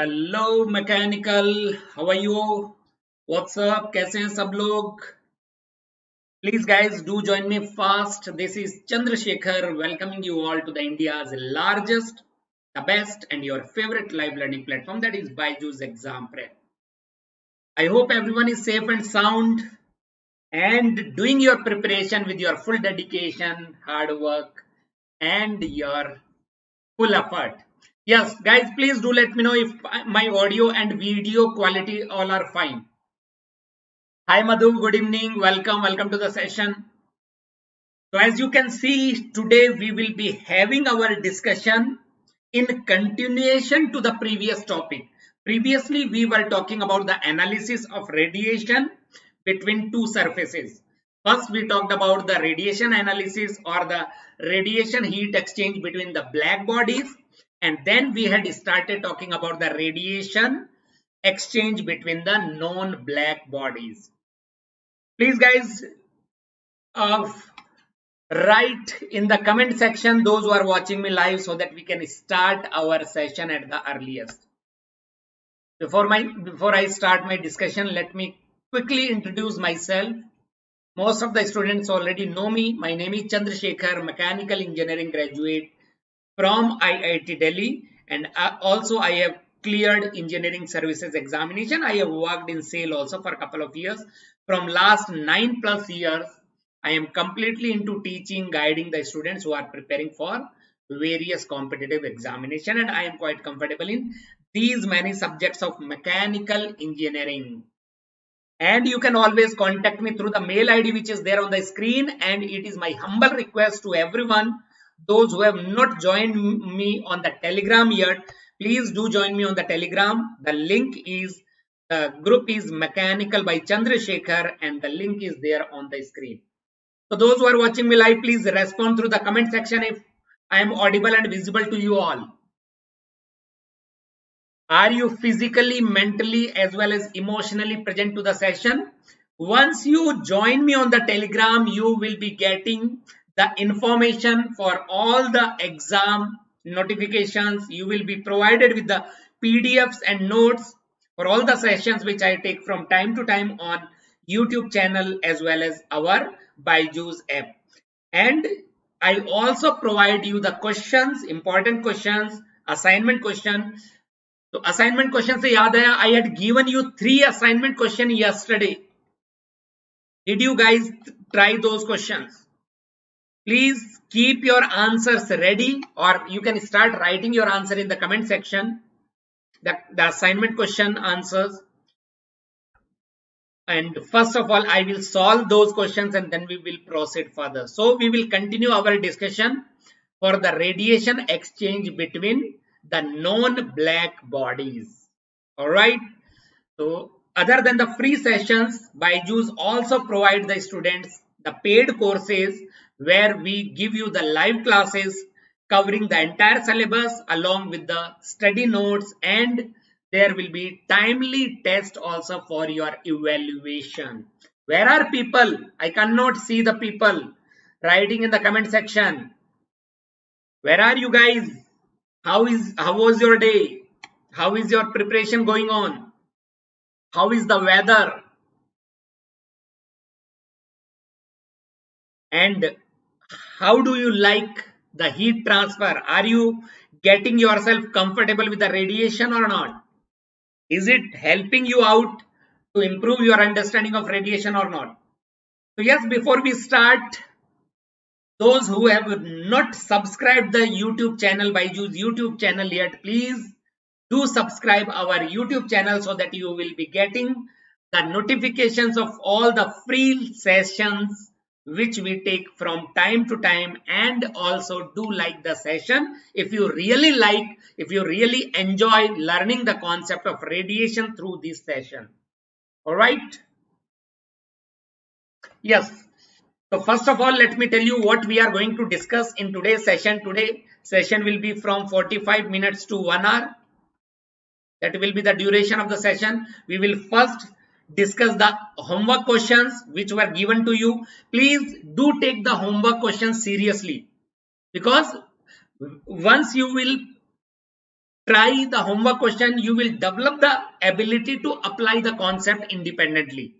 Hello mechanical, how are you? What's up, कैसे हैं सब लोग? Please guys do join me fast. This is Chandrashekhar welcoming you all to the India's largest, the best and your favorite live learning platform, that is BYJU'S Exam Prep. I hope everyone is safe and sound and doing your preparation with your full dedication, hard work and your full effort. Yes guys, please do let me know if my audio and video quality all are fine. Hi Madhu, good evening, welcome to the session. So as you can see, today we will be having our discussion in continuation to the previous topic. Previously we were talking about the analysis of radiation between two surfaces. First we talked about the radiation analysis or the radiation heat exchange between the black bodies, and then we had started talking about the radiation exchange between the non-black bodies. Please guys, write in the comment section those who are watching me live so that we can start our session at the earliest. Before I start my discussion, let me quickly introduce myself. Most of the students already know me. My name is Chandrashekhar, mechanical engineering graduate from IIT Delhi, and also I have cleared engineering services examination. I have worked in SAIL also for a couple of years. From last 9+ years, I am completely into teaching, guiding the students who are preparing for various competitive examination, and I am quite comfortable in these many subjects of mechanical engineering. And you can always contact me through the mail ID which is there on the screen, and it is my humble request to everyone, those who have not joined me on the Telegram yet, please do join me on the Telegram. The link is, the group is Mechanical by Chandrashekhar, and the link is there on the screen. So those who are watching me live, please respond through the comment section if I am audible and visible to you all. Are you physically, mentally as well as emotionally present to the session? Once you join me on the Telegram, you will be getting the information for all the exam notifications. You will be provided with the PDFs and notes for all the sessions which I take from time to time on YouTube channel as well as our BYJU'S app. And I also provide you the questions, important questions, assignment question. So assignment question से याद आया, I had given you 3 assignment question yesterday. Did you guys try those questions? Please keep your answers ready, or you can start writing your answer in the comment section. The assignment question answers. And first of all, I will solve those questions and then we will proceed further. So we will continue our discussion for the radiation exchange between the non-black bodies. Alright. So other than the free sessions, BYJU'S also provide the students the paid courses where we give you the live classes covering the entire syllabus along with the study notes, and there will be timely test also for your evaluation. Where are people? I cannot see the people writing in the comment section. Where are you guys? How was your day? How is your preparation going on? How is the weather? And how do you like the heat transfer? Are you getting yourself comfortable with the radiation or not? Is it helping you out to improve your understanding of radiation or not? So yes, before we start, those who have not subscribed the YouTube channel, BYJU'S YouTube channel yet, please do subscribe our YouTube channel so that you will be getting the notifications of all the free sessions which we take from time to time, and also do like the session if you really like, if you really enjoy learning the concept of radiation through this session. All right. Yes. So first of all, let me tell you what we are going to discuss in today's session. Today's session will be from 45 minutes to 1 hour. That will be the duration of the session. We will first discuss the homework questions which were given to you. Please do take the homework questions seriously, because once you will try the homework question, you will develop the ability to apply the concept independently.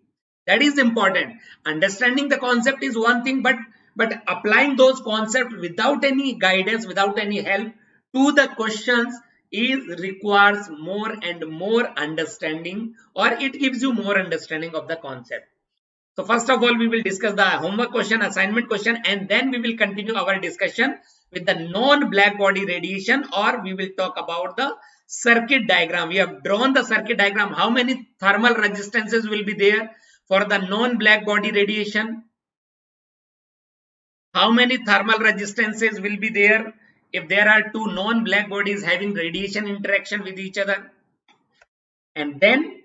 That is important. Understanding the concept is one thing, but applying those concepts without any guidance, without any help to the questions requires more and more understanding, or it gives you more understanding of the concept. So first of all, we will discuss the homework question, assignment question, and then we will continue our discussion with the non-black body radiation, or we will talk about the circuit diagram. We have drawn the circuit diagram. How many thermal resistances will be there for the non-black body radiation? How many thermal resistances will be there if there are two non-black bodies having radiation interaction with each other? And then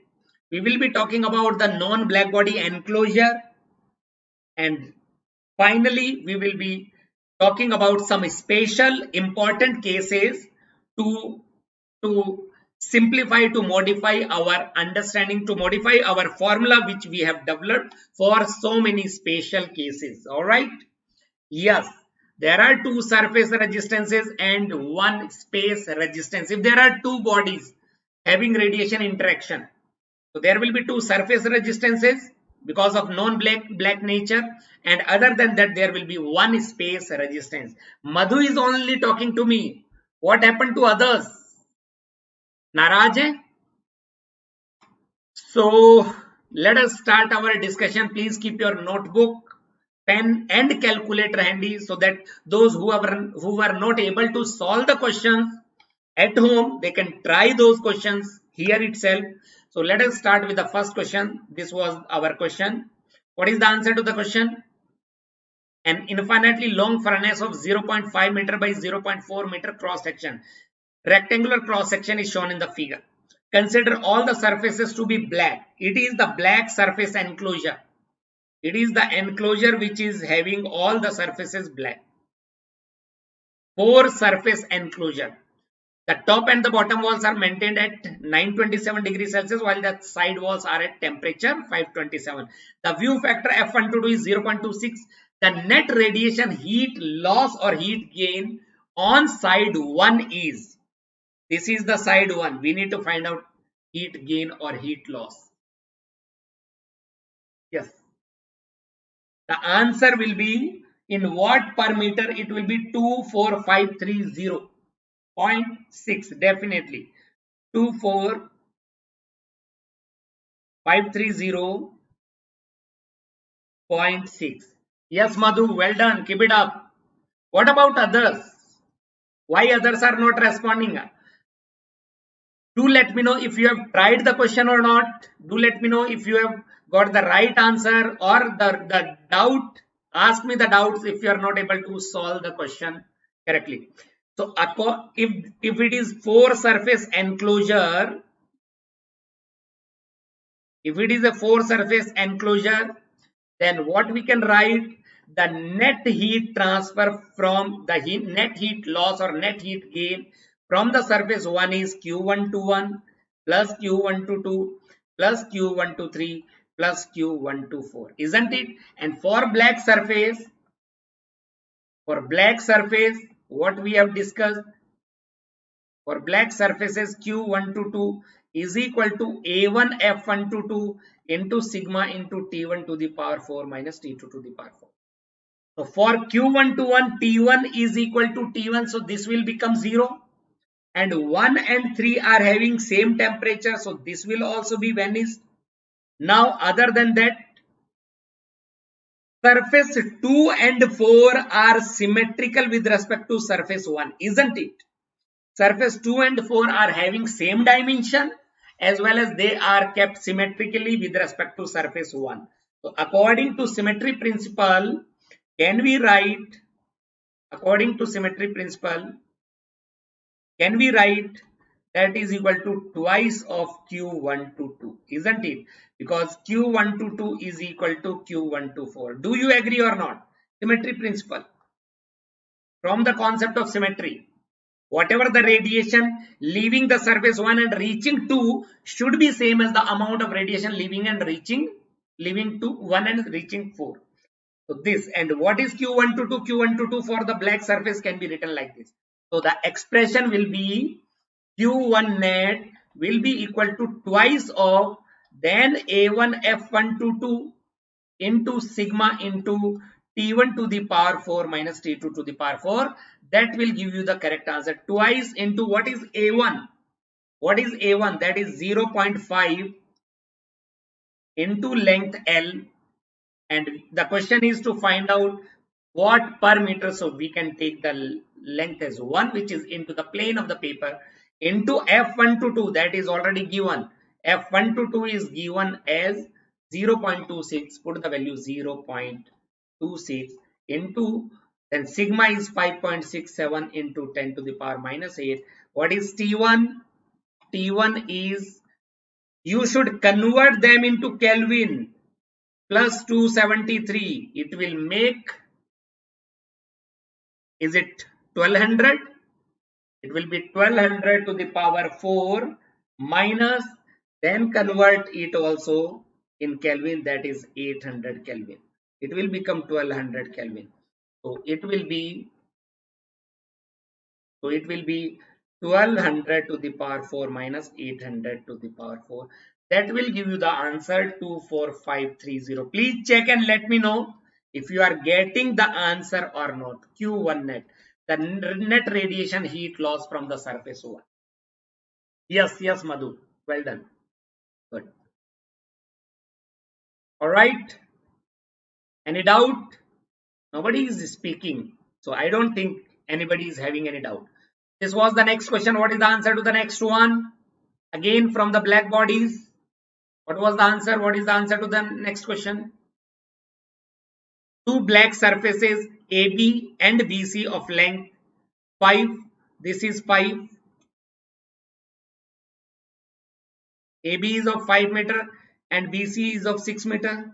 we will be talking about the non-black body enclosure, and finally we will be talking about some special important cases to simplify, to modify our understanding, to modify our formula which we have developed for so many special cases. All right. Yes, there are two surface resistances and one space resistance. If there are two bodies having radiation interaction, so there will be two surface resistances because of non-black nature, and other than that there will be one space resistance. Madhu is only talking to me. What happened to others? Naraj hai? So let us start our discussion. Please keep your notebook, pen and calculator handy, so that those who were not able to solve the questions at home, they can try those questions here itself. So let us start with the first question. This was our question. What is the answer to the question? An infinitely long furnace of 0.5 meter by 0.4 meter cross section. Rectangular cross section is shown in the figure. Consider all the surfaces to be black. It is the black surface enclosure. It is the enclosure which is having all the surfaces black. 4 surface enclosure. The top and the bottom walls are maintained at 927 degrees Celsius, while the side walls are at temperature 527. The view factor F122 is 0.26. The net radiation heat loss or heat gain on side 1 is. This is the side 1. We need to find out heat gain or heat loss. Yes. The answer will be in watt per meter. It will be 24530.6. Definitely 24530.6. Yes, Madhu, well done. Keep it up. What about others? Why others are not responding? Do let me know if you have tried the question or not. Do let me know if you have got the right answer or the doubt. Ask me the doubts if you are not able to solve the question correctly. So if it is 4 surface enclosure, if it is a 4 surface enclosure, then what we can write? The net heat transfer from the net heat loss or net heat gain from the surface 1 is Q121 plus Q122 plus Q123 plus Q124, isn't it? And for black surface, what we have discussed, for black surfaces Q122 is equal to A1 F122 into sigma into T1 to the power 4 minus T2 to the power 4. So for Q121, T1 is equal to T1. So this will become 0. And 1 and 3 are having same temperature. So this will also be vanished. Now other than that, surface 2 and 4 are symmetrical with respect to surface 1, isn't it? Surface 2 and 4 are having same dimension, as well as they are kept symmetrically with respect to surface 1. So according to symmetry principle, can we write, according to symmetry principle, can we write that is equal to twice of Q122, isn't it? Because Q122 is equal to Q124. Do you agree or not? Symmetry principle. From the concept of symmetry, whatever the radiation leaving the surface 1 and reaching 2 should be same as the amount of radiation leaving to 1 and reaching 4. So this, and what is Q122? Q122 for the black surface can be written like this. So the expression will be Q1 net will be equal to twice of then A1 F122 into sigma into T1 to the power 4 minus T2 to the power 4. That will give you the correct answer. Twice into what is A1? What is A1? That is 0.5 into length L, and the question is to find out what per meter. So we can take the length as 1, which is into the plane of the paper, into F122, that is already given. F122 is given as 0.26, put the value 0.26 into, then sigma is 5.67 into 10 to the power minus 8. What is T1? T1 is, you should convert them into Kelvin, plus 273. It will make, is it 1200? It will be 1200 to the power 4 minus, then convert it also in Kelvin, that is 800 Kelvin. It will become 1200 Kelvin. So it will be 1200 to the power 4 minus 800 to the power 4. That will give you the answer 24530. Please check and let me know if you are getting the answer or not. Q1 net, the net radiation heat loss from the surface 1. Yes, yes, Madhu. Well done. Good. All right. Any doubt? Nobody is speaking. So I don't think anybody is having any doubt. This was the next question. What is the answer to the next one? Again from the black bodies. What was the answer? What is the answer to the next question? Two black surfaces AB and BC of length 5. This is 5. AB is of 5 meter and BC is of 6 meter.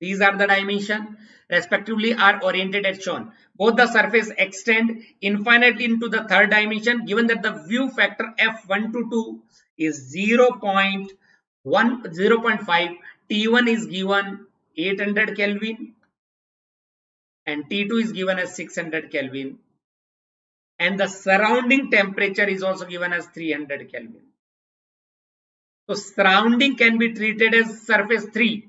These are the dimension respectively are oriented as shown. Both the surface extend infinitely into the third dimension. Given that the view factor F122 is 0.5, T1 is given 800 Kelvin and T2 is given as 600 Kelvin, and the surrounding temperature is also given as 300 Kelvin. So surrounding can be treated as surface 3.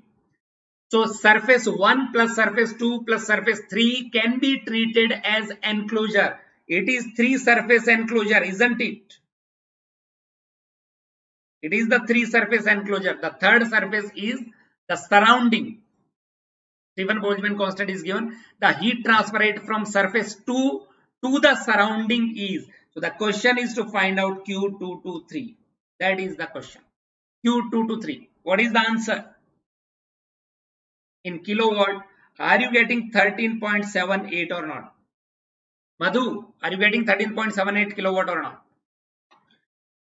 So surface 1 plus surface 2 plus surface 3 can be treated as enclosure. It is 3 surface enclosure, isn't it? It is the 3 surface enclosure. The third surface is the surrounding. Stephen Boltzmann constant is given. The heat transfer rate from surface 2 to the surrounding is. So the question is to find out Q223. That is the question. Q223. What is the answer? In kilowatt, are you getting 13.78 or not? Madhu, are you getting 13.78 kilowatt or not?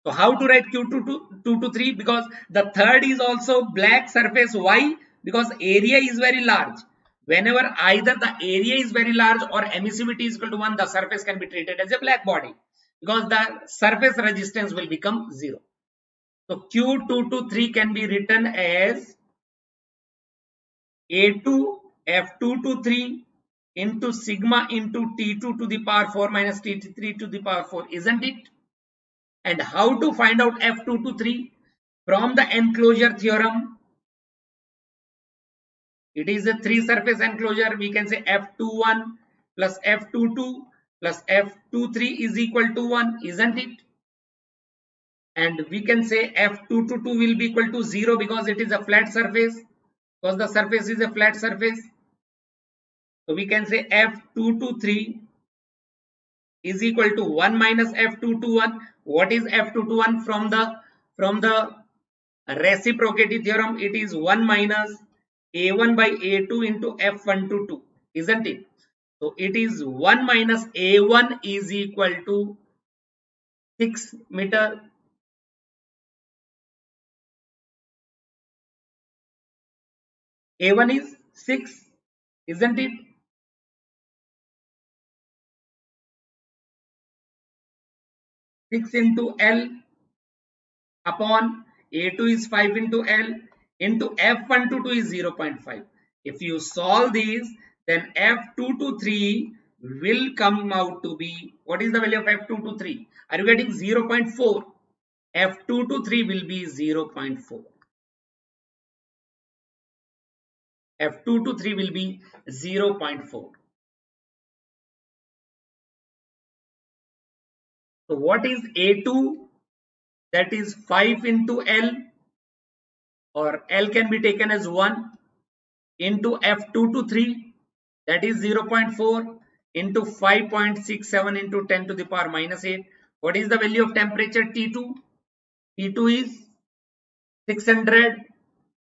So how to write Q223? Because the third is also black surface. Why? Because area is very large. Whenever either the area is very large or emissivity is equal to 1, the surface can be treated as a black body because the surface resistance will become 0. So Q223 can be written as A2 F223 into sigma into T2 to the power 4 minus T3 to the power 4, isn't it? And how to find out F223? From the enclosure theorem. It is a 3 surface enclosure. We can say F21 plus F22 plus F23 is equal to 1, isn't it? And we can say F222 will be equal to 0 because it is a flat surface. Because the surface is a flat surface. So we can say F223 is equal to 1 minus F221. What is F221 from the reciprocity theorem? It is 1 minus A1 by A2 into F122, isn't it? So it is 1 minus A1 is equal to 6 meter. A1 is 6, isn't it? 6 into L upon A2 is 5 into L into F122 is 0.5. If you solve these, then F223 will come out to be, what is the value of F2 to 3? Are you getting 0.4? F2 to 3 will be 0.4. F2 to 3 will be 0.4. So what is A2? That is 5 into L, or L can be taken as 1, into F2 to 3, that is 0.4, into 5.67 into 10 to the power minus 8. What is the value of temperature T2? T2 is 600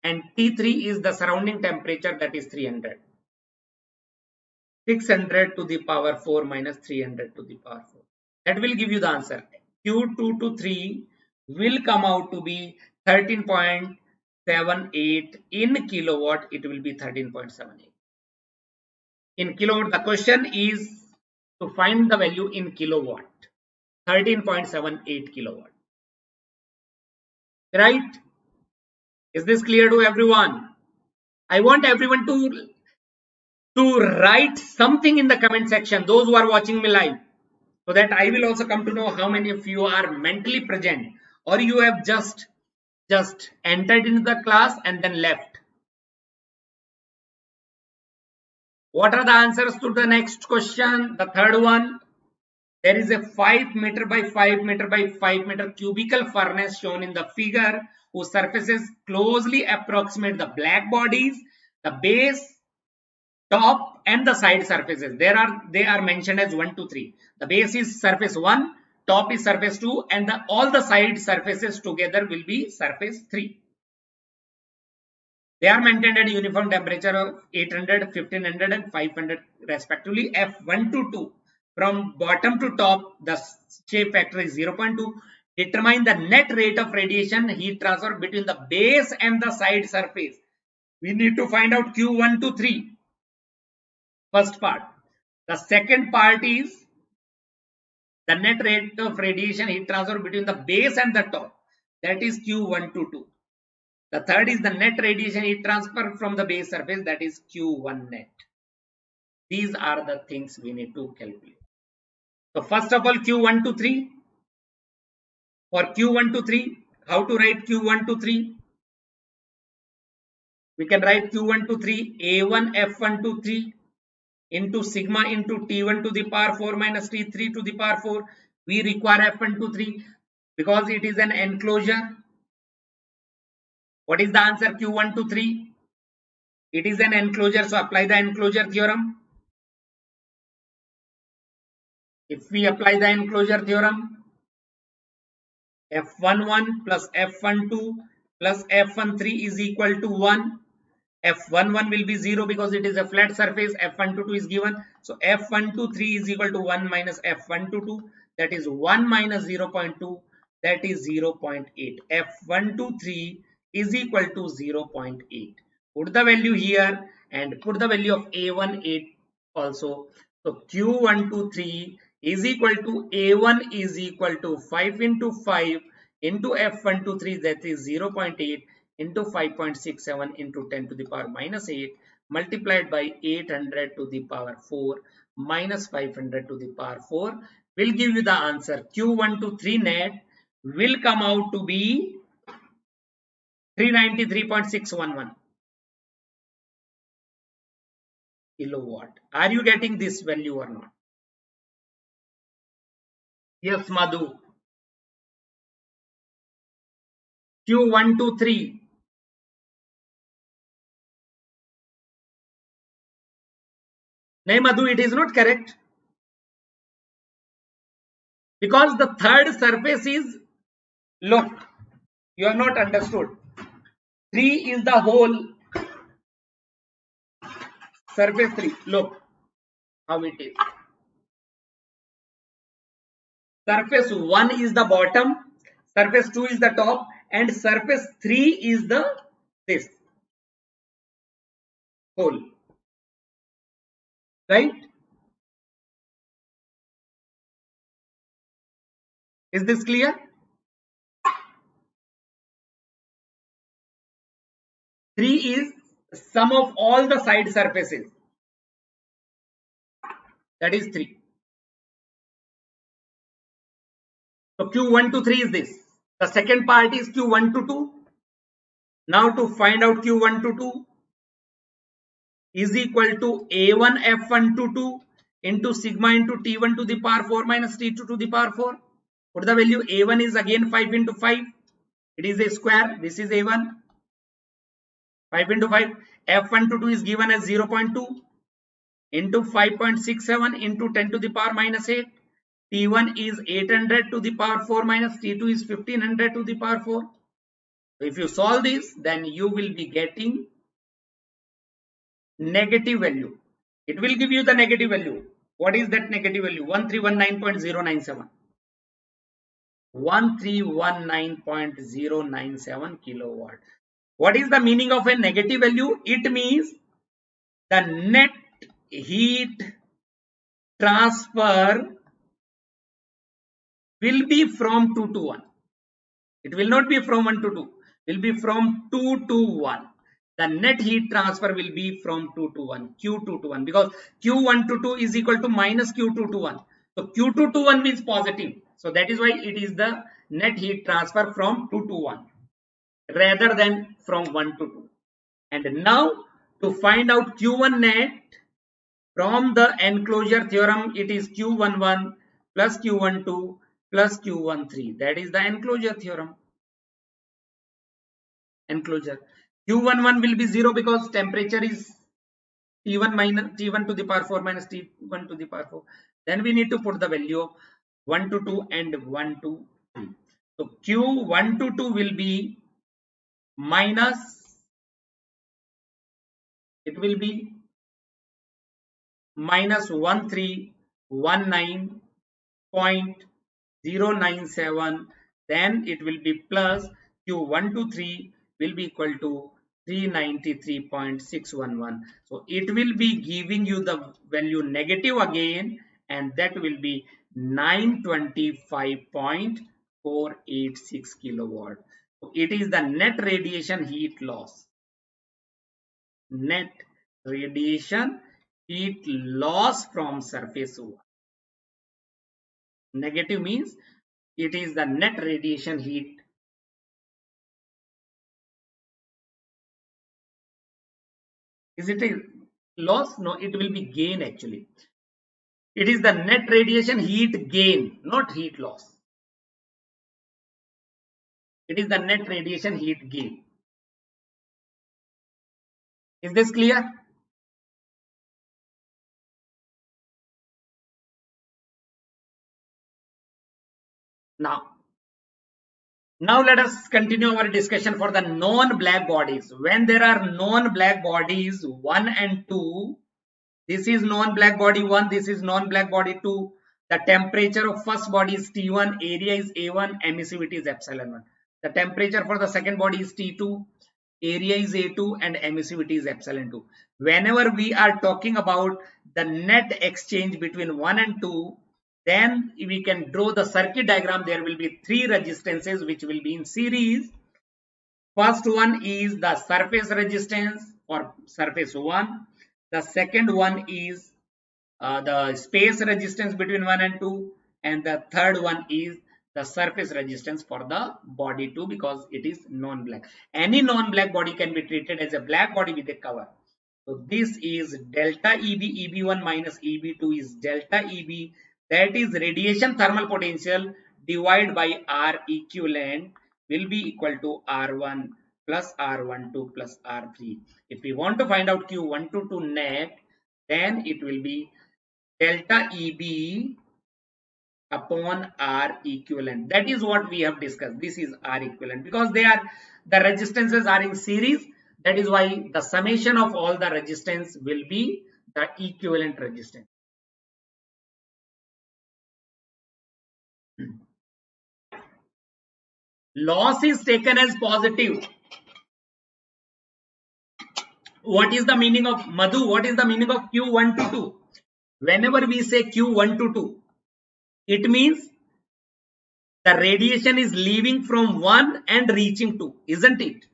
and T3 is the surrounding temperature, that is 300. 600 to the power 4 minus 300 to the power 4. That will give you the answer. Q2 to 3 will come out to be 13.78 in kilowatt. It will be 13.78 in kilowatt. The question is to find the value in kilowatt. 13.78 kilowatt. Right? Is this clear to everyone? I want everyone to write something in the comment section, those who are watching me live, so that I will also come to know how many of you are mentally present, or you have just entered into the class and then left. What are the answers to the next question? The third one. There is a 5 meter by 5 meter by 5 meter cubicle furnace shown in the figure, whose surfaces closely approximate the black bodies, the base, top and the side surfaces. They are mentioned as 1, 2, 3. The base is surface 1, top is surface 2, and all the side surfaces together will be surface 3. They are maintained at uniform temperature of 800, 1500 and 500 respectively. F1 to 2. From bottom to top, the shape factor is 0.2. Determine the net rate of radiation heat transfer between the base and the side surface. We need to find out Q1 to 3. First part. The second part is the net rate of radiation heat transfer between the base and the top. That is Q1 to 2. The third is the net radiation heat transfer from the base surface, that is Q1 net. These are the things we need to calculate. So first of all, Q1 to 3. For Q1 to 3, how to write Q1 to 3? We can write Q1 to 3, A1 F1 to 3 into sigma into T1 to the power 4 minus T3 to the power 4. We require F1 to 3 because it is an enclosure. What is the answer? Q1 to 3. It is an enclosure, so apply the enclosure theorem. If we apply the enclosure theorem, F11 plus F12 plus F13 is equal to 1. F11 will be 0 because it is a flat surface. F122 is given. So F123 is equal to 1 minus F122. That is 1 minus 0.2. That is 0.8. F123 is equal to 0.8. Put the value here and put the value of A1 8 also. So Q123 is equal to A1 is equal to 5 into 5 into F123, that is 0.8 into 5.67 into 10 to the power minus 8 multiplied by 800 to the power 4 minus 500 to the power 4 will give you the answer. Q123 net will come out to be 393.611 kilowatt. Are you getting this value or not? Yes, Madhu. Q123. No, Madhu, it is not correct. Because the third surface is, look, you have not understood. 3 is the whole surface 3. Look how it is. Surface 1 is the bottom, surface 2 is the top, and surface 3 is this whole. Right? Is this clear? 3 is sum of all the side surfaces. that is 3. So Q1 to 3 is this. The second part is Q1 to 2. Now to find out Q1 to 2 is equal to A1 F1 to 2 into sigma into T1 to the power 4 minus T2 to the power 4. Put the value. A1 is again 5 into 5. It is a square. This is A1. 5 into 5. F1 to 2 is given as 0.2 into 5.67 into 10 to the power minus 8. T1 is 800 to the power 4 minus T2 is 1500 to the power 4. So if you solve this, then you will be getting negative value. It will give you the negative value. What is that negative value? 1319.097. 1319.097 kilowatt. What is the meaning of a negative value? It means the net heat transfer will be from 2 to 1. It will not be from 1 to 2. It will be from 2 to 1. The net heat transfer will be from 2 to 1, Q2 to 1, because Q1 to 2 is equal to minus Q2 to 1. So Q2 to 1 means positive. So that is why it is the net heat transfer from 2 to 1 rather than from 1 to 2. And now to find out Q1 net from the enclosure theorem, it is Q11 plus Q12 plus Q13. That is the enclosure theorem. Enclosure. Q11 will be 0 because temperature is T1 minus T1 to the power 4 minus T1 to the power 4. Then we need to put the value of 1 to 2 and 1 to 3. So Q1 to 2 will be minus, it will be minus 1319.097. Then it will be plus Q1 to 3 will be equal to 393.611. So it will be giving you the value negative again, and that will be 925.486 kilowatt. So it is the net radiation heat loss. Net radiation heat loss from surface 1. Negative means it is the net radiation heat. Is it a loss? No, it will be gain actually. It is the net radiation heat gain, not heat loss. It is the net radiation heat gain. Is this clear? Now let us continue our discussion for the non-black bodies. When there are non-black bodies 1 and 2, this is non-black body 1, this is non-black body 2. The temperature of first body is T1, area is A1, emissivity is epsilon 1. The temperature for the second body is T2, area is A2 and emissivity is epsilon 2. Whenever we are talking about the net exchange between 1 and 2, then we can draw the circuit diagram. There will be 3 resistances which will be in series. First one is the surface resistance for surface 1. The second one is the space resistance between 1 and 2. And the third one is the surface resistance for the body 2, because it is non-black. Any non-black body can be treated as a black body with a cover. So this is delta EB, EB1 minus EB2 is delta EB. That is radiation thermal potential divided by R equivalent will be equal to R1 plus R12 plus R3. If we want to find out Q122 net, then it will be delta EB upon R equivalent. That is what we have discussed. This is R equivalent because the resistances are in series. That is why the summation of all the resistance will be the equivalent resistance. Loss is taken as positive. What is the meaning of Madhu? What is the meaning of Q122? Whenever we say Q122, it means the radiation is leaving from 1 and reaching 2, isn't it?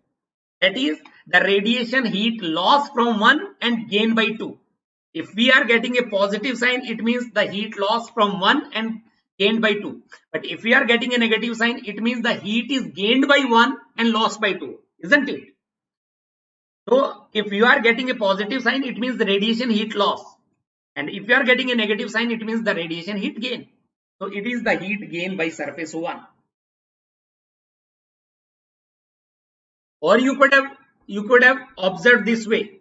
That is the radiation heat loss from 1 and gain by 2. If we are getting a positive sign, it means the heat loss from 1 and gained by 2. But if we are getting a negative sign, it means the heat is gained by 1 and lost by 2, isn't it? So if you are getting a positive sign, it means the radiation heat loss. And if you are getting a negative sign, it means the radiation heat gain. So it is the heat gain by surface 1. Or you could have observed this way.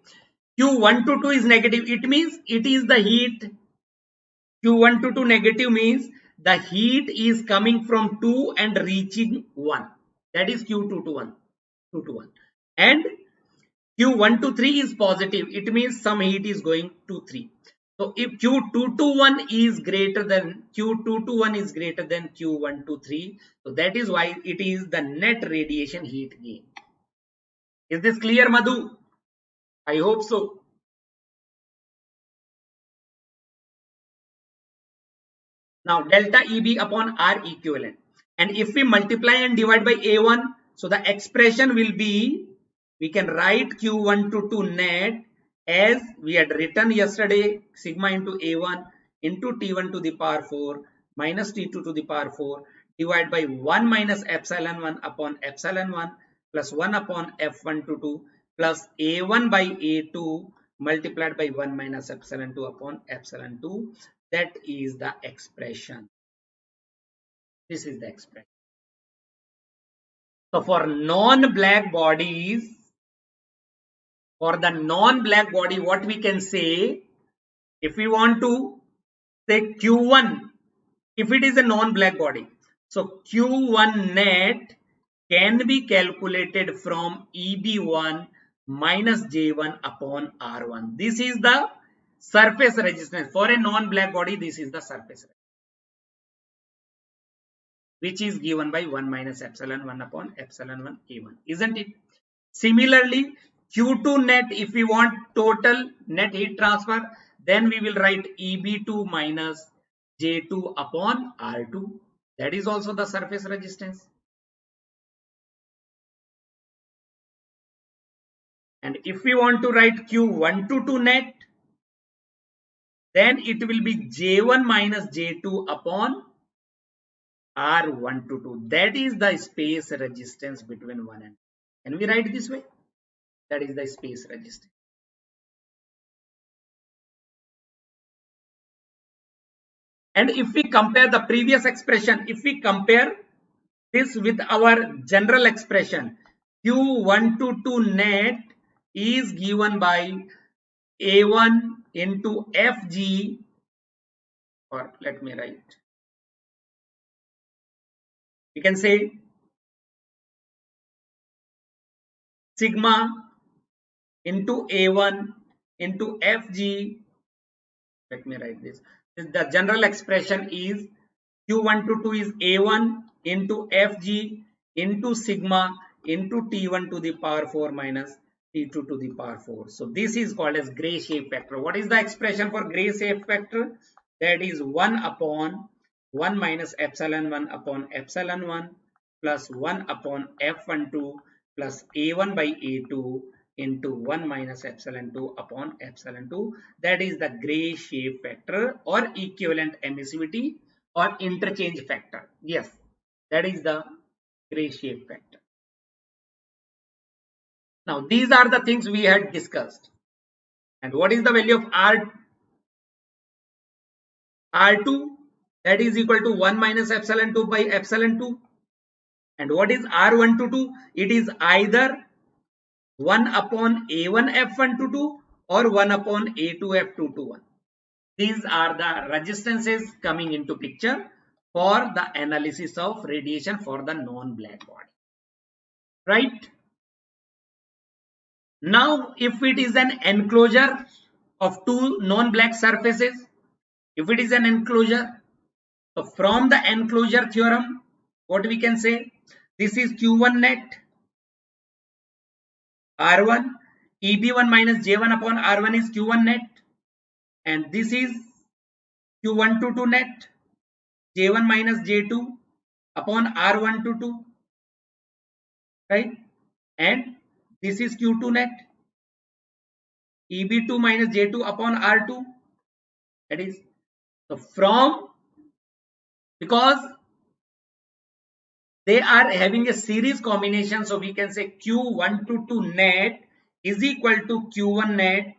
Q1 to 2 is negative. It means it is the heat. Q1 to 2 negative means the heat is coming from 2 and reaching 1. That is Q2 to 1. 2 to 1. And Q1 to 3 is positive. It means some heat is going to 3. So if Q2 to 1 is greater than Q2 to 1 is greater than Q1 to 3. So that is why it is the net radiation heat gain. Is this clear, Madhu? I hope so. Now delta EB upon R equivalent. And if we multiply and divide by A1, so the expression will be, we can write Q1 to 2 net as we had written yesterday, sigma into A1 into T1 to the power 4 minus T2 to the power 4 divided by 1 minus epsilon 1 upon epsilon 1 plus 1 upon F1 to 2 plus A1 by A2 multiplied by 1 minus epsilon 2 upon epsilon 2. That is the expression. This is the expression. So for non-black bodies, for the non-black body, what we can say, if we want to say Q1, if it is a non-black body, so Q1 net can be calculated from EB1 minus J1 upon R1. This is the surface resistance. For a non-black body, this is the surface resistance, which is given by 1 minus epsilon 1 upon epsilon 1 A1, isn't it? Similarly, Q2 net, if we want total net heat transfer, then we will write EB2 minus J2 upon R2. That is also the surface resistance. And if we want to write Q1 to 2 net, then it will be J1 minus J2 upon R1 to 2. That is the space resistance between 1 and 2. Can we write this way? That is the space resistance. And if we compare the previous expression, if we compare this with our general expression, Q1 to 2 net is given by A1 into Fg, or let me write, we can say sigma into A1 into Fg. Let me write this. The general expression is Q1 to 2 is A1 into Fg into sigma into T1 to the power 4 minus T2 to the power 4. So this is called as Grayscale factor. What is the expression for Grayscale factor? That is 1 upon 1 minus epsilon 1 upon epsilon 1 plus 1 upon F12 plus A1 by A2 into 1 minus epsilon 2 upon epsilon 2. That is the Grayscale factor or equivalent emissivity or interchange factor. Yes, that is the Grayscale factor. Now these are the things we had discussed. And what is the value of R2? That is equal to 1 minus epsilon 2 by epsilon 2. And what is R1 to 2? It is either 1 upon A1 F1 to 2 or 1 upon A2 F2 to 1. These are the resistances coming into picture for the analysis of radiation for the non-black body. Right? Now, if it is an enclosure of two non-black surfaces, if it is an enclosure, so from the enclosure theorem, what we can say? This is Q1 net, R1, EB1 minus J1 upon R1 is Q1 net, and this is Q1 to 2 net, J1 minus J2 upon R1 to 2, right? And this is Q2 net. EB2 minus J2 upon R2. That is, so from, because they are having a series combination, so we can say Q122 net is equal to Q1 net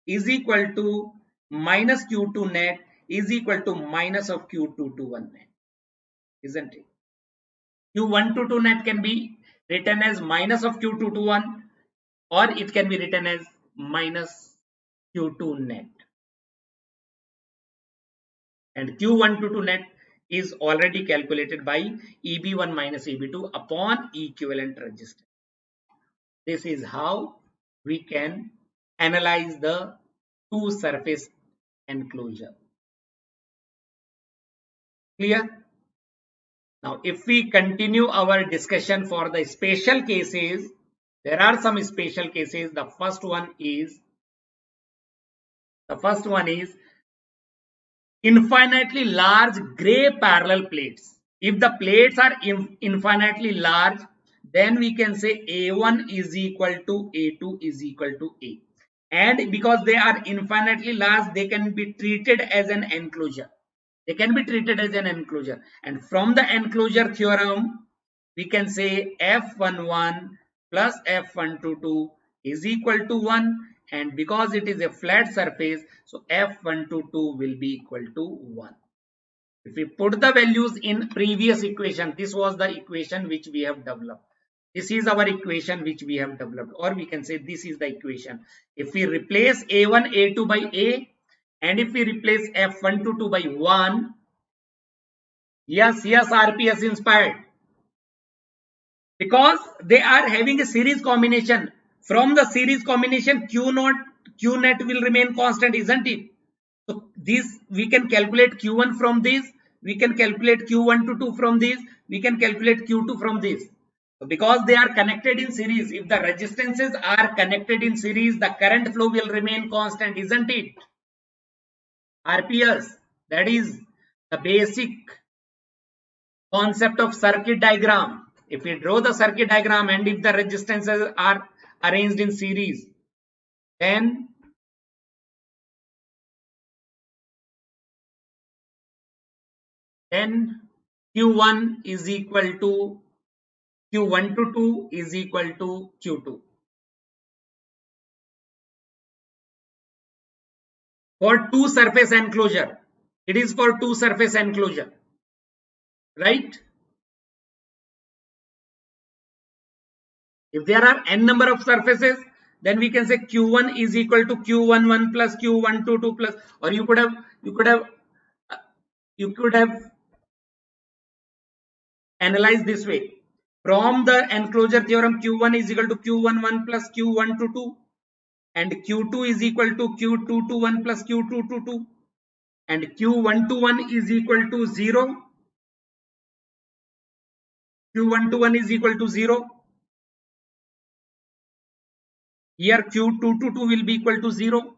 is equal to minus Q2 net is equal to minus of Q221 net, isn't it? Q122 net can be written as minus of Q221, or it can be written as minus Q2 net. And Q122 net is already calculated by EB1 minus EB2 upon equivalent resistance. This is how we can analyze the two surface enclosure. Clear? Now, if we continue our discussion for the special cases, there are some special cases. The first one is infinitely large gray parallel plates. If the plates are infinitely large, then we can say A1 is equal to A2 is equal to A. And because they are infinitely large, they can be treated as an enclosure. They can be treated as an enclosure. And from the enclosure theorem, we can say F11 plus F122 is equal to 1. And because it is a flat surface, so F122 will be equal to 1. If we put the values in previous equation, this was the equation which we have developed. This is our equation which we have developed, or we can say this is the equation. If we replace A1, A2 by A, and if we replace F122 by 1, yes, RPS inspired. Because they are having a series combination. From the series combination, Q net will remain constant, isn't it? So this we can calculate Q1 from this, we can calculate Q122 from this, we can calculate Q2 from this. So because they are connected in series, if the resistances are connected in series, the current flow will remain constant, isn't it? RPS, that is the basic concept of circuit diagram. If we draw the circuit diagram and if the resistances are arranged in series, then Q1 is equal to Q122 is equal to Q2. For two surface enclosure, it is for two surface enclosure, right? If there are n number of surfaces, then we can say Q1 is equal to Q11 plus Q122 plus, or you could have analyzed this way. From the enclosure theorem, Q1 is equal to Q11 plus Q122, and Q2 is equal to Q221 plus Q222, and Q121 is equal to 0. Q121 is equal to 0. Here Q222 will be equal to 0.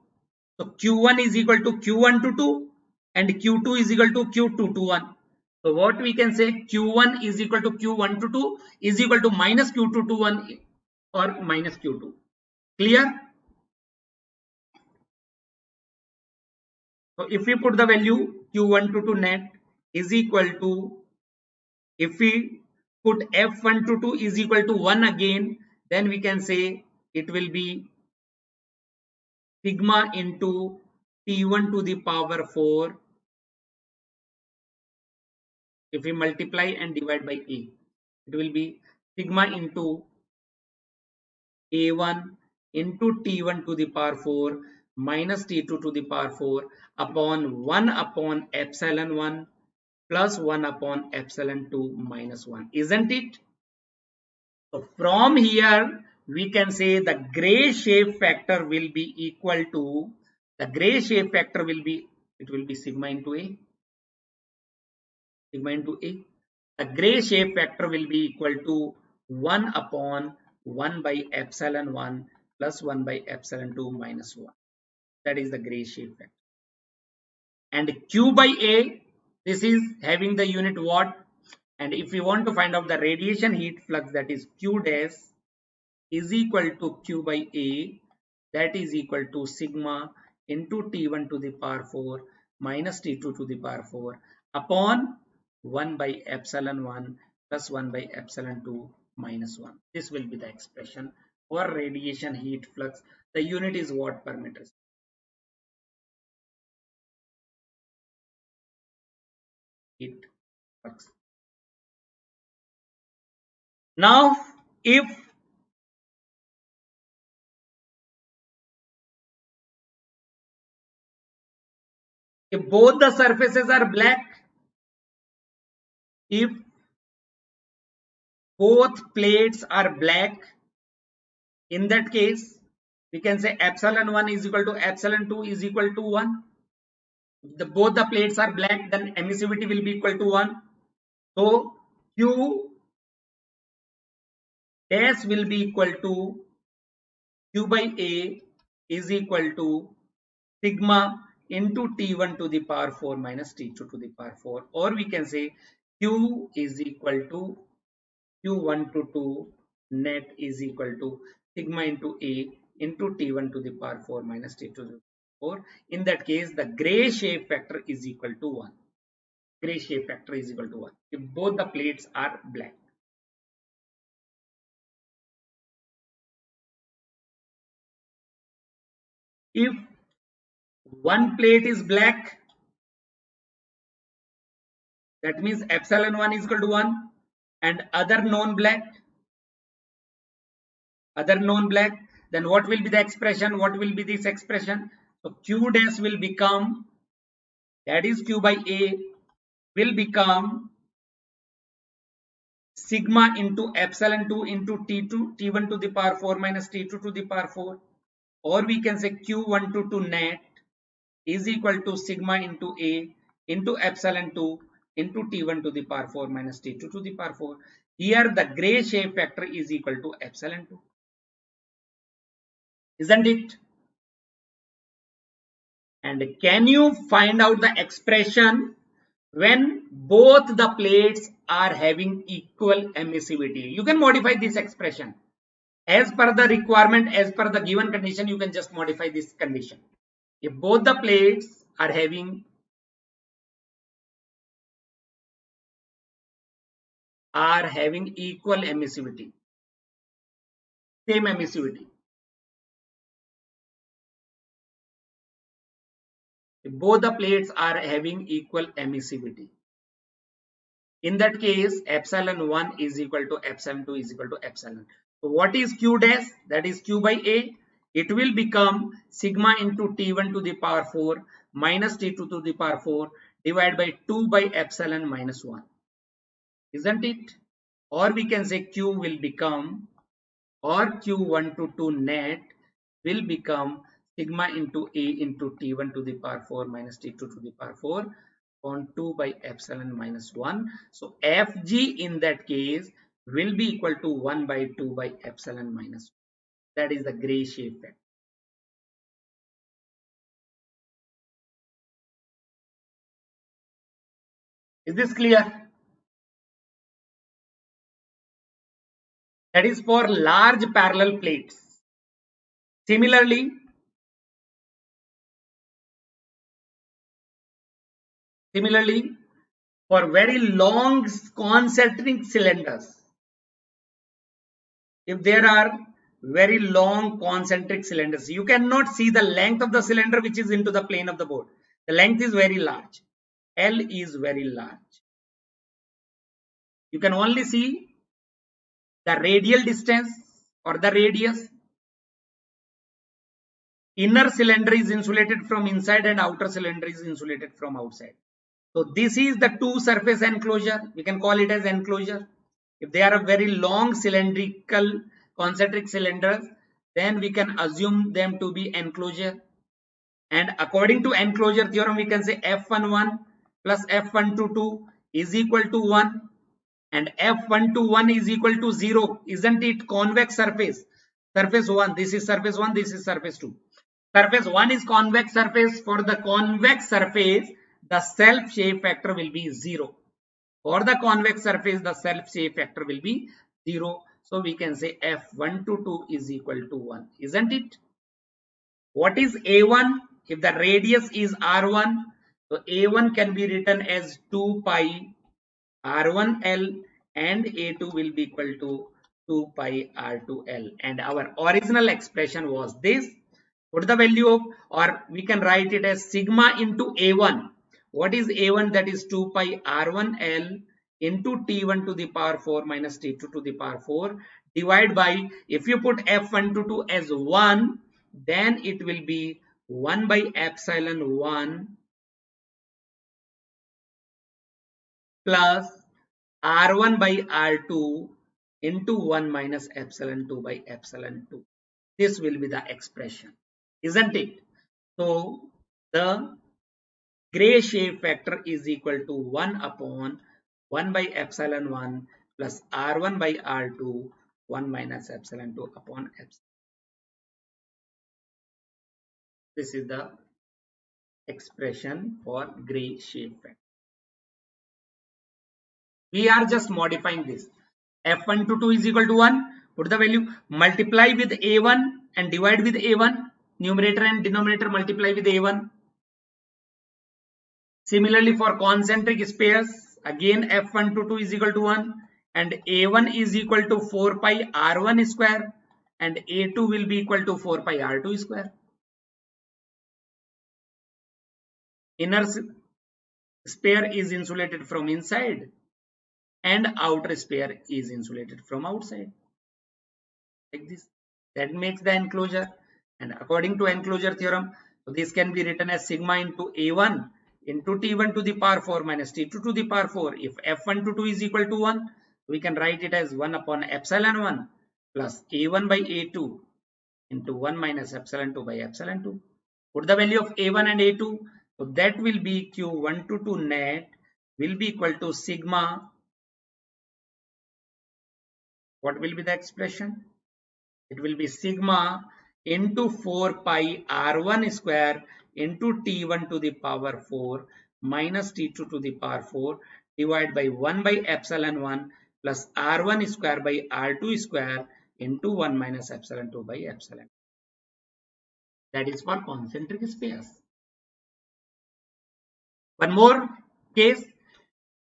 So Q1 is equal to Q122 and Q2 is equal to Q221. So what we can say, Q1 is equal to Q122 is equal to minus Q221 or minus Q2. Clear? So if we put the value Q122 net is equal to, if we put F122 is equal to 1 again, then we can say it will be sigma into T1 to the power 4. If we multiply and divide by A, it will be sigma into A1 into T1 to the power 4 minus T2 to the power 4 upon 1 upon epsilon 1 plus 1 upon epsilon 2 minus 1, isn't it? So from here we can say the gray shape factor will be equal to, the gray shape factor will be, it will be sigma into A. Sigma into A. The gray shape factor will be equal to 1 upon 1 by epsilon 1 plus 1 by epsilon 2 minus 1. That is the gray shape factor. And Q by A, this is having the unit watt. And if we want to find out the radiation heat flux, that is Q dash is equal to Q by A. that is equal to sigma into T1 to the power 4 minus T2 to the power 4 upon 1 by epsilon 1 plus 1 by epsilon 2 minus 1. This will be the expression for radiation heat flux. The unit is watt per meter. Heat flux. Now, if both the surfaces are black, if both plates are black, in that case, we can say epsilon 1 is equal to epsilon 2 is equal to 1. If both the plates are black, then emissivity will be equal to 1. So, Q dash will be equal to Q by A is equal to sigma into T1 to the power 4 minus T2 to the power 4. Or we can say Q is equal to Q1 to 2 net is equal to sigma into A into T1 to the power 4 minus T2 to the power 4. In that case, the Grayscale factor is equal to 1. Grayscale factor is equal to 1 if both the plates are black. If one plate is black, that means epsilon 1 is equal to 1, and other non-black, then what will be the expression? What will be this expression? So Q dash will become, that is Q by A, will become sigma into epsilon 2 into T1 to the power 4 minus T2 to the power 4. Or we can say Q1 to 2 net is equal to sigma into A into epsilon 2 into T1 to the power 4 minus T2 to the power 4. Here the Grayscale factor is equal to epsilon 2. Isn't it? And can you find out the expression when both the plates are having equal emissivity? You can modify this expression. As per the requirement, as per the given condition, you can just modify this condition. If both the plates are having equal emissivity, same emissivity. If both the plates are having equal emissivity, in that case, epsilon 1 is equal to epsilon 2 is equal to epsilon. So what is Q dash? That is Q by A. It will become sigma into T1 to the power 4 minus T2 to the power 4 divided by 2 by epsilon minus 1. Isn't it? Or we can say Q will become, or Q1 to 2 net will become sigma into A into T1 to the power 4 minus T2 to the power 4 on 2 by epsilon minus 1. So Fg in that case will be equal to 1 by 2 by epsilon minus 1. That is the Grayscale factor. Is this clear? That is for large parallel plates. Similarly, for very long concentric cylinders, if there are very long concentric cylinders, you cannot see the length of the cylinder which is into the plane of the board. The length is very large. L is very large. You can only see the radial distance or the radius. Inner cylinder is insulated from inside and outer cylinder is insulated from outside. So this is the two surface enclosure. We can call it as enclosure. If they are a very long cylindrical concentric cylinders, then we can assume them to be enclosure. And according to enclosure theorem, we can say F11 plus F122 is equal to 1 and F121 is equal to 0. Isn't it convex surface? Surface 1, this is surface 1, this is surface 2. Surface 1 is convex surface. For the convex surface, the self-shape factor will be 0. For the convex surface, the self-shape factor will be 0. So we can say F122 is equal to 1. Isn't it? What is A1? If the radius is R1, so A1 can be written as 2 pi R1L and A2 will be equal to 2 pi R2L. And our original expression was this. Put the value of, or we can write it as sigma into A1. What is A1? That is 2 pi R1L into T1 to the power 4 minus T2 to the power 4 divide by, if you put F122 as 1, then it will be 1 by epsilon 1 plus R1 by R2 into 1 minus epsilon 2 by epsilon 2. This will be the expression, isn't it? So the Grayscale factor is equal to 1 upon 1 by epsilon 1 plus R1 by R2 1 minus epsilon 2 upon epsilon. This is the expression for Grayscale factor. We are just modifying this. F122 is equal to 1. Put the value, multiply with A1 and divide with A1. Numerator and denominator multiply with A1. Similarly for concentric spheres, again F122 is equal to 1 and A1 is equal to 4 pi R1 square and A2 will be equal to 4 pi R2 square. Inner sphere is insulated from inside and outer sphere is insulated from outside, like this. That makes the enclosure, and according to enclosure theorem, so this can be written as sigma into A1 into T1 to the power 4 minus T2 to the power 4. If F122 is equal to 1, we can write it as 1 upon epsilon 1 plus A1 by A2 into 1 minus epsilon 2 by epsilon 2. Put the value of A1 and A2, so that will be Q122 net will be equal to sigma. What will be the expression? It will be sigma into 4 pi R1 square into T1 to the power 4 minus T2 to the power 4 divided by 1 by epsilon 1 plus R1 square by R2 square into 1 minus epsilon 2 by epsilon. That is for concentric spheres. One more case.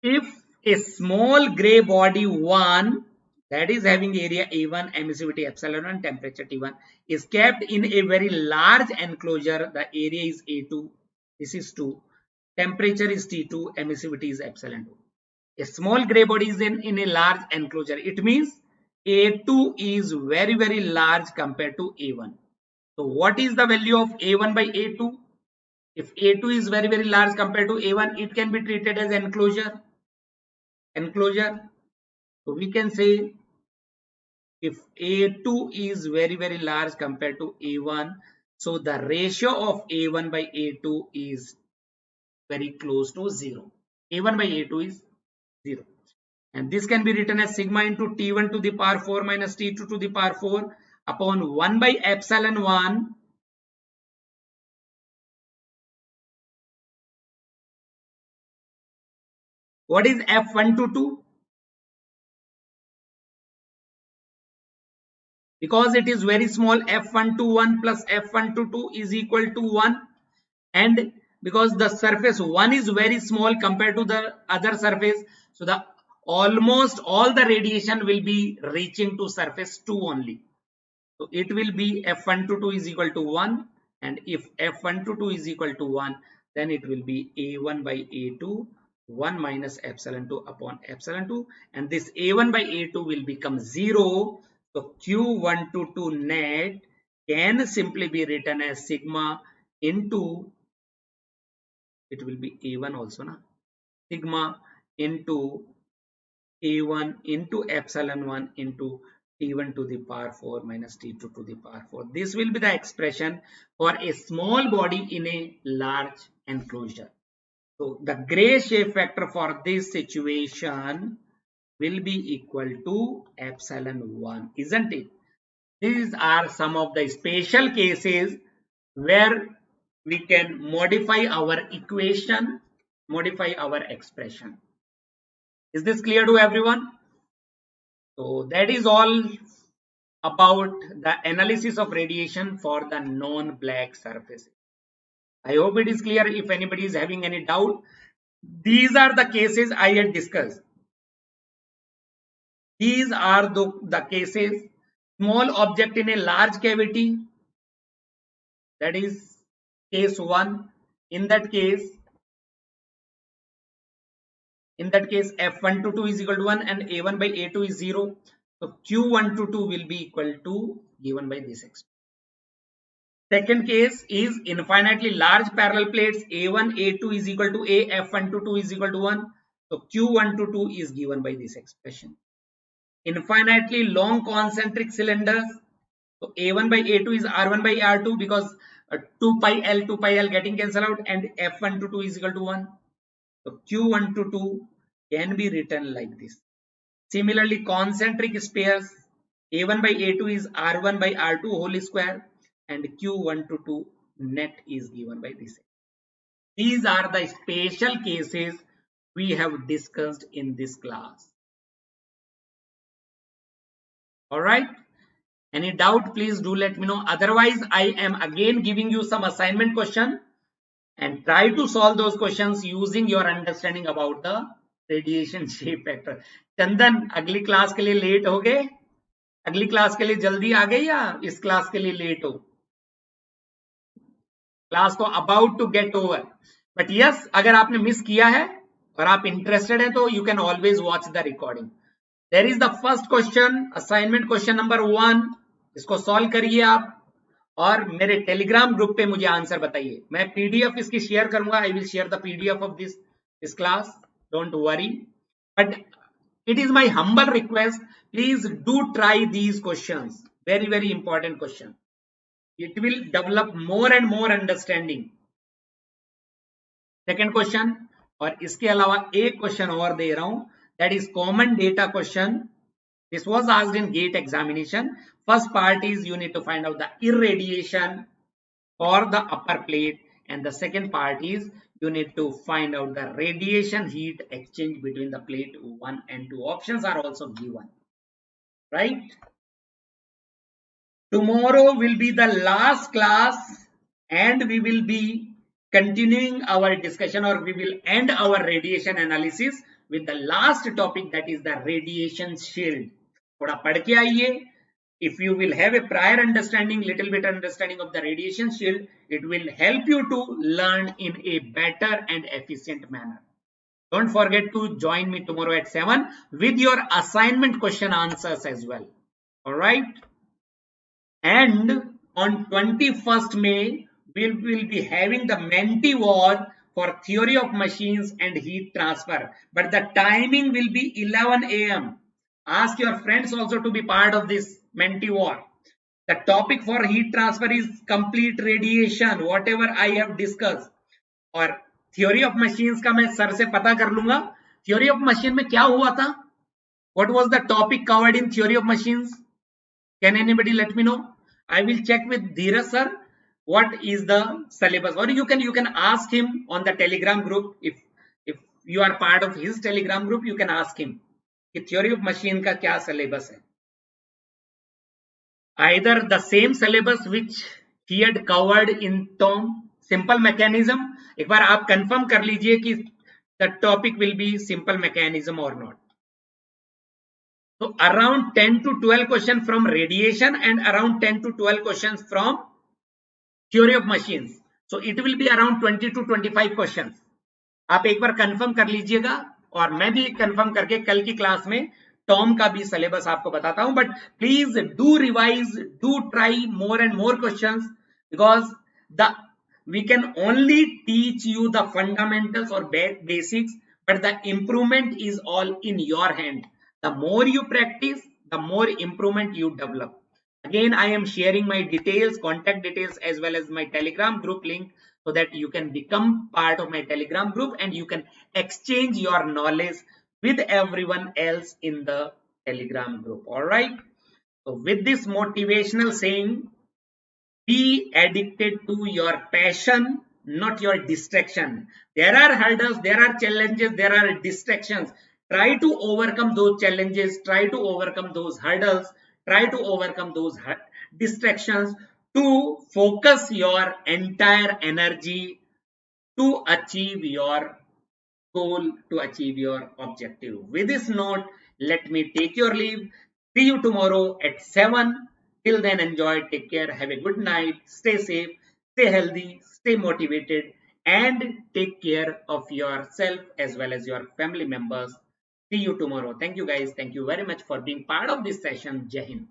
If a small gray body 1 that is having area A1, emissivity epsilon 1, temperature T1 is kept in a very large enclosure, the area is A2, this is 2, temperature is T2, emissivity is epsilon 2. A small gray body is in a large enclosure. It means A2 is very large compared to A1. So what is the value of A1 by A2? If A2 is very large compared to A1, it can be treated as enclosure. So we can say if A2 is very large compared to A1, so the ratio of A1 by A2 is very close to 0. A1 by A2 is 0. And this can be written as sigma into T1 to the power 4 minus T2 to the power 4 upon 1 by epsilon 1 what is F122? Because it is very small, F121 plus F122 is equal to 1, and because the surface 1 is very small compared to the other surface, so the almost all the radiation will be reaching to surface 2 only. So it will be F122 is equal to 1, and if F122 is equal to 1, then it will be A1 by A2 1 minus epsilon 2 upon epsilon 2, and this A1 by A2 will become 0. So Q122 net can simply be written as sigma into, it will be A1 also, na? Sigma into A1 into epsilon 1 into T1 to the power 4 minus T2 to the power 4. This will be the expression for a small body in a large enclosure. So the Grayscale factor for this situation will be equal to epsilon 1, isn't it? These are some of the special cases where we can modify our equation, modify our expression. Is this clear to everyone? So that is all about the analysis of radiation for the non-black surfaces. I hope it is clear. If anybody is having any doubt, these are the cases I had discussed. These are the cases. Small object in a large cavity, that is case 1. In that case F1 to 2 is equal to 1 and A1 by A2 is 0. So Q1 to 2 will be equal to given by this expression. Second case is infinitely large parallel plates. A1, A2 is equal to A, F1 to 2 is equal to 1. So Q1 to 2 is given by this expression. Infinitely long concentric cylinders. So A1 by A2 is R1 by R2 because 2 pi L getting cancelled out, and F1 to 2 is equal to 1. So Q1 to 2 can be written like this. Similarly, concentric spheres, A1 by A2 is R1 by R2 whole square, and Q1 to 2 net is given by this. These are the special cases we have discussed in this class. Alright, any doubt, please do let me know. Otherwise, I am again giving you some assignment question and try to solve those questions using your understanding about the radiation shape factor. चंदन, अगली class के लिए late हो गए? अगली class के लिए जल्दी आ गए या इस क्लास के लिए लेट हो? क्लास को about to get over, but yes, अगर आपने मिस किया है और आप इंटरेस्टेड है तो you can always watch the recording. There is the first question, assignment question number 1. इसको सॉल्व करिए आप और मेरे टेलीग्राम ग्रुप पे मुझे आंसर बताइए. मैं पीडीएफ इसकी शेयर करूंगा. I will share the PDF of this class, don't worry. But it is my humble request, please do try these questions. Very very important question. It will develop more and more understanding. Second question, और इसके अलावा एक question और दे रहा हूं, that is common data question. This was asked in GATE examination. First part is you need to find out the irradiation for the upper plate, and the second part is you need to find out the radiation heat exchange between the plate 1 and 2. Options are also given, right? Tomorrow will be the last class and we will be continuing our discussion, or we will end our radiation analysis with the last topic, that is the radiation shield. थोड़ा पढ़ के आइए. If you will have a prior understanding, little bit understanding of the radiation shield, it will help you to learn in a better and efficient manner. Don't forget to join me tomorrow at 7 with your assignment question answers as well. All right. And on 21st May, we will be having the Menti war for theory of machines and heat transfer. But the timing will be 11 AM. Ask your friends also to be part of this Menti war. The topic for heat transfer is complete radiation, whatever I have discussed. और theory of machines का मैं sir से पता कर लूंगा. Theory of machine में क्या हुआ था? What was the topic covered in theory of machines? Can anybody let me know? I will check with Dheeraj sir what is the syllabus, or you can ask him on the Telegram group. If you are part of his Telegram group, you can ask him कि theory of machine का क्या syllabus है. Either the same syllabus which he had covered in Tom simple mechanism. एक बार आप confirm कर लीजिए कि the topic will be simple mechanism or not. So around 10 to 12 questions from radiation and around 10 to 12 questions from theory of machines. So it will be around 20 to 25 questions. आप एक बार confirm कर लीजिएगा और मैं भी कंफर्म करके कल की क्लास में टॉम का भी सिलेबस आपको बताता हूं. But please do revise, do try more and more questions, because we can only teach you the fundamentals or basics, but the improvement is all in your hand. The more you practice, the more improvement you develop. Again, I am sharing my details, contact details, as well as my Telegram group link, so that you can become part of my Telegram group and you can exchange your knowledge with everyone else in the Telegram group. All right. So with this motivational saying, be addicted to your passion, not your distraction. There are hurdles, there are challenges, there are distractions. Try to overcome those challenges, try to overcome those hurdles, Try to overcome those distractions to focus your entire energy to achieve your goal, to achieve your objective. With this note, let me take your leave. See you tomorrow at 7. Till then, enjoy, take care, have a good night, stay safe, stay healthy, stay motivated, and take care of yourself as well as your family members. See you tomorrow. Thank you, guys. Thank you very much for being part of this session. Jai Hind.